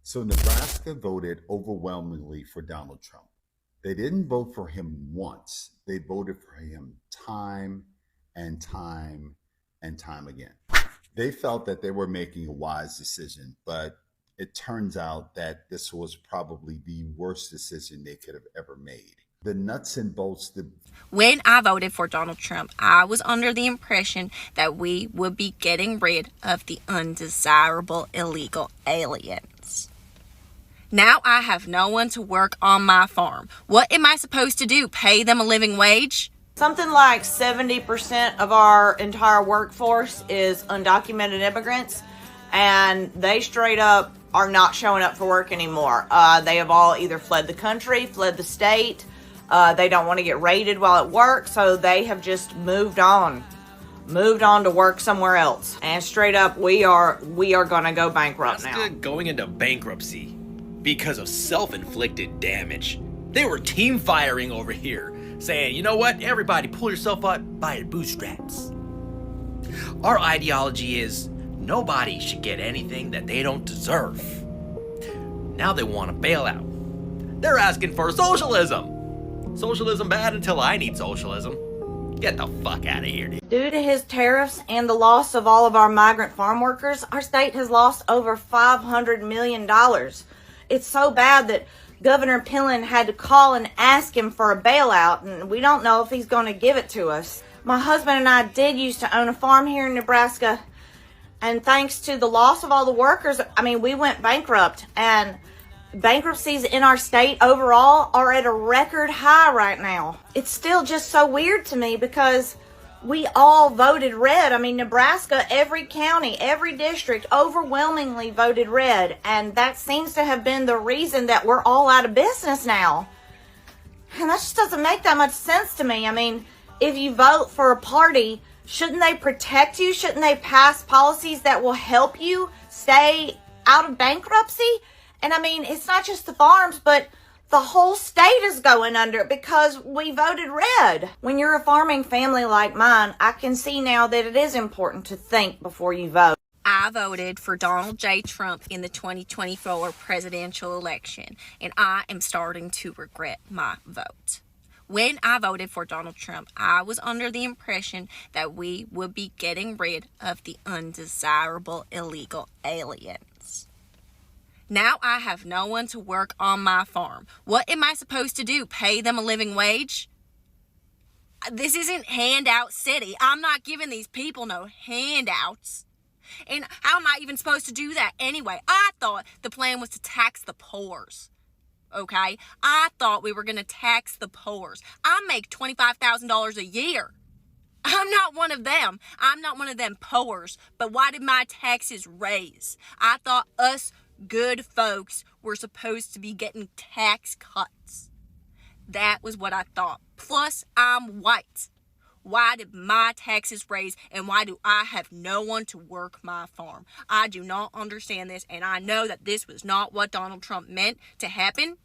So Nebraska voted overwhelmingly for Donald Trump. They didn't vote for him once. They voted for him time and time and time again. They felt that they were making a wise decision, but it turns out that this was probably the worst decision they could have ever made. The nuts and bolts, When I voted for Donald Trump, I was under the impression that we would be getting rid of the undesirable illegal aliens. Now I have no one to work on my farm. What am I supposed to do? Pay them a living wage? Something like 70% of our entire workforce is undocumented immigrants, and they straight up are not showing up for work anymore. They have all either fled the country, fled the state. They don't want to get raided while at work, so they have just moved on to work somewhere else. And straight up, we are going to go bankrupt now. Nebraska going into bankruptcy because of self-inflicted damage. They were team firing over here, saying, you know what, everybody pull yourself up by your bootstraps. Our ideology is nobody should get anything that they don't deserve. Now they want a bailout. They're asking for socialism. Socialism bad until I need socialism. Get the fuck out of here, dude. Due to his tariffs and the loss of all of our migrant farm workers, our state has lost over $500 million. It's so bad that Governor Pillen had to call and ask him for a bailout, and we don't know if he's going to give it to us. My husband and I did used to own a farm here in Nebraska, and thanks to the loss of all the workers, we went bankrupt, and bankruptcies in our state overall are at a record high right now. It's still just so weird to me because we all voted red. Nebraska, every county, every district overwhelmingly voted red. And that seems to have been the reason that we're all out of business now. And that just doesn't make that much sense to me. If you vote for a party, shouldn't they protect you? Shouldn't they pass policies that will help you stay out of bankruptcy? And it's not just the farms, but the whole state is going under because we voted red. When you're a farming family like mine, I can see now that it is important to think before you vote. I voted for Donald J. Trump in the 2024 presidential election, and I am starting to regret my vote. When I voted for Donald Trump, I was under the impression that we would be getting rid of the undesirable illegal aliens. Now I have no one to work on my farm. What am I supposed to do? Pay them a living wage? This isn't handout city. I'm not giving these people no handouts. And how am I even supposed to do that anyway? I thought the plan was to tax the poors. Okay? I thought we were going to tax the poors. I make $25,000 a year. I'm not one of them. I'm not one of them poors. But why did my taxes raise? I thought us good folks were supposed to be getting tax cuts. That was what I thought. Plus, I'm white. Why did my taxes raise, and why do I have no one to work my farm? I do not understand this, and I know that this was not what Donald Trump meant to happen.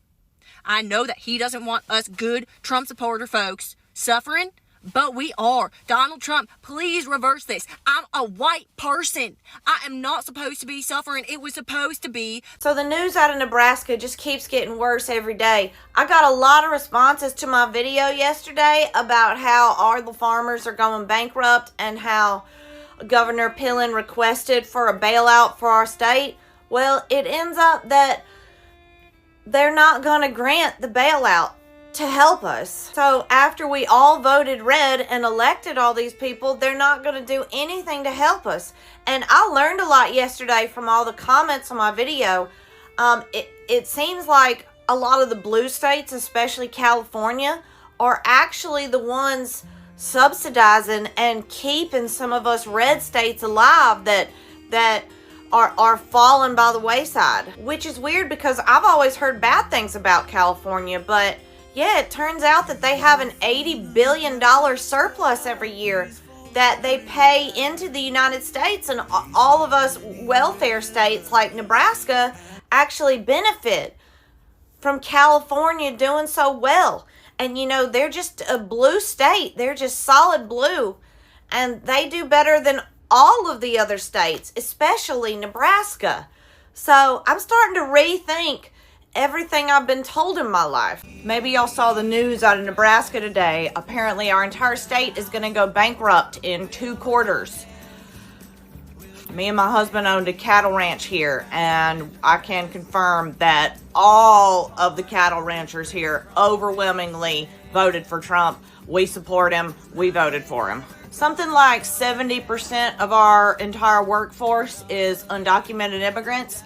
I know that he doesn't want us good Trump supporter folks suffering, but we are. Donald Trump, please reverse this. I'm a white person. I am not supposed to be suffering. It was supposed to be. So the news out of Nebraska just keeps getting worse every day. I got a lot of responses to my video yesterday about how all the farmers are going bankrupt and how Governor Pillen requested for a bailout for our state. Well, it ends up that they're not going to grant the bailout to help us. So after we all voted red and elected all these people, they're not going to do anything to help us. And I learned a lot yesterday from all the comments on my video. It seems like a lot of the blue states, especially California, are actually the ones subsidizing and keeping some of us red states alive that are falling by the wayside. Which is weird because I've always heard bad things about California, but yeah, it turns out that they have an $80 billion surplus every year that they pay into the United States, and all of us welfare states like Nebraska actually benefit from California doing so well. And they're just a blue state. They're just solid blue, and they do better than all of the other states, especially Nebraska. So I'm starting to rethink everything I've been told in my life. Maybe y'all saw the news out of Nebraska today. Apparently our entire state is going to go bankrupt in 2 quarters. Me and my husband owned a cattle ranch here, and I can confirm that all of the cattle ranchers here overwhelmingly voted for Trump. We support him. We voted for him. Something like 70% of our entire workforce is undocumented immigrants,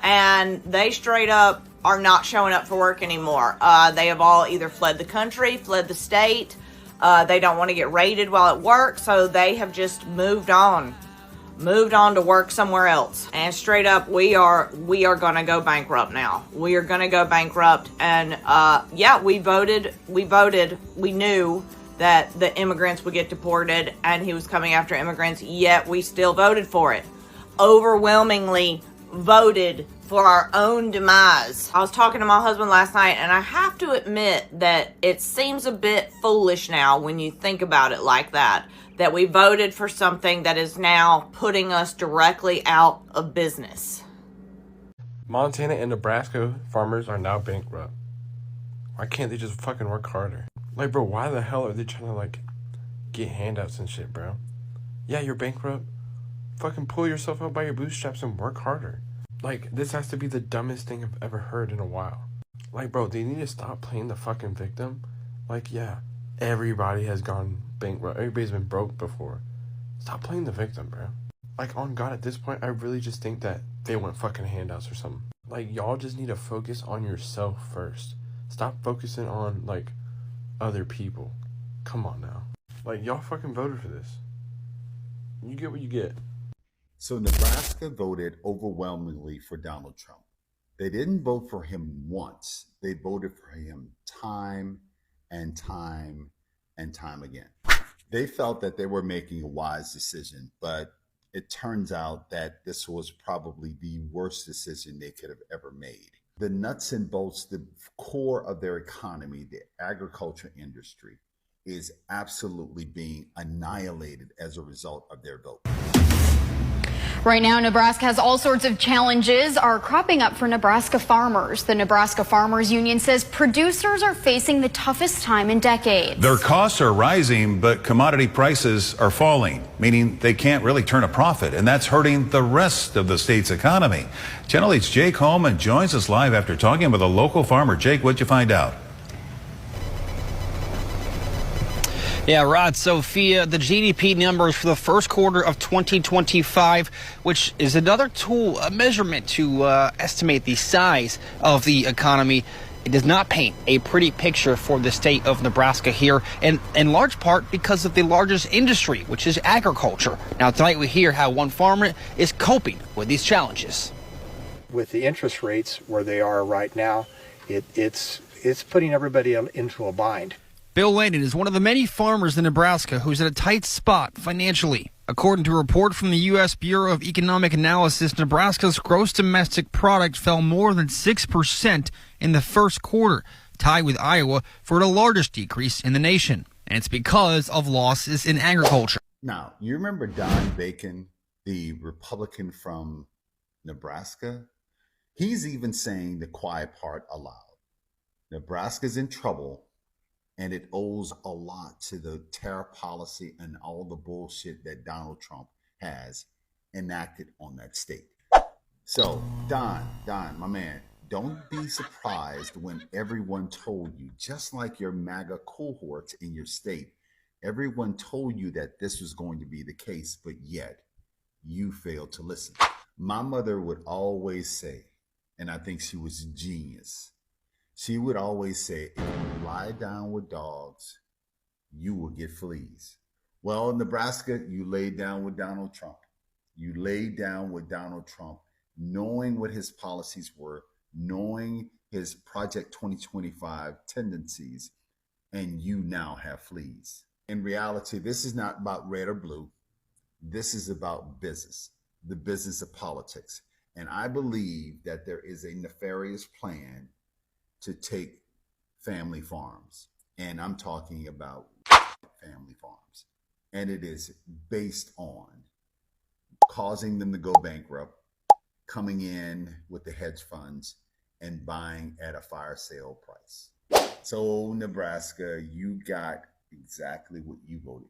and they straight up are not showing up for work anymore. They have all either fled the country, fled the state. They don't want to get raided while at work, so they have just moved on to work somewhere else. And straight up, we are gonna go bankrupt now. We are gonna go bankrupt. And yeah, we voted. We knew that the immigrants would get deported and he was coming after immigrants, yet we still voted for it. Overwhelmingly voted for our own demise. I was talking to my husband last night, and I have to admit that it seems a bit foolish now when you think about it like that we voted for something that is now putting us directly out of business. Montana and Nebraska farmers are now bankrupt. Why can't they just fucking work harder? Like, bro, why the hell are they trying to, like, get handouts and shit, bro? Yeah, you're bankrupt. Fucking pull yourself up by your bootstraps and work harder. Like, this has to be the dumbest thing I've ever heard in a while. Like, bro, they need to stop playing the fucking victim. Like, yeah, everybody has gone bankrupt. Everybody's been broke before. Stop playing the victim, bro. Like, on God, at this point, I really just think that they want fucking handouts or something. Like, y'all just need to focus on yourself first. Stop focusing on, like, other people. Come on now. Like, y'all fucking voted for this. You get what you get. So Nebraska voted overwhelmingly for Donald Trump. They didn't vote for him once. They voted for him time and time and time again. They felt that they were making a wise decision, but it turns out that this was probably the worst decision they could have ever made. The nuts and bolts, the core of their economy, the agriculture industry, is absolutely being annihilated as a result of their vote. Right now, Nebraska has all sorts of challenges are cropping up for Nebraska farmers. The Nebraska Farmers Union says producers are facing the toughest time in decades. Their costs are rising, but commodity prices are falling, meaning they can't really turn a profit, and that's hurting the rest of the state's economy. Channel 8's Jake Holman joins us live after talking with a local farmer. Jake, what'd you find out? Yeah, Rod, Sophia, the GDP numbers for the first quarter of 2025, which is another tool, a measurement to estimate the size of the economy. It does not paint a pretty picture for the state of Nebraska here, and in large part because of the largest industry, which is agriculture. Now, tonight we hear how one farmer is coping with these challenges. With the interest rates where they are right now, it's putting everybody into a bind. Bill Landon is one of the many farmers in Nebraska who's in a tight spot financially. According to a report from the U.S. Bureau of Economic Analysis, Nebraska's gross domestic product fell more than 6% in the first quarter, tied with Iowa for the largest decrease in the nation. And it's because of losses in agriculture. Now, you remember Don Bacon, the Republican from Nebraska? He's even saying the quiet part aloud. Nebraska's in trouble, and it owes a lot to the tariff policy and all the bullshit that Donald Trump has enacted on that state. So, Don, my man, don't be surprised when everyone told you, just like your MAGA cohorts in your state, everyone told you that this was going to be the case, but yet you failed to listen. My mother would always say, and I think she was a genius, she would always say, if you lie down with dogs, you will get fleas. Well, in Nebraska, you laid down with Donald Trump. You laid down with Donald Trump, knowing what his policies were, knowing his Project 2025 tendencies, and you now have fleas. In reality, this is not about red or blue. This is about business, the business of politics. And I believe that there is a nefarious plan to take family farms. And I'm talking about family farms. And it is based on causing them to go bankrupt, coming in with the hedge funds and buying at a fire sale price. So Nebraska, you got exactly what you voted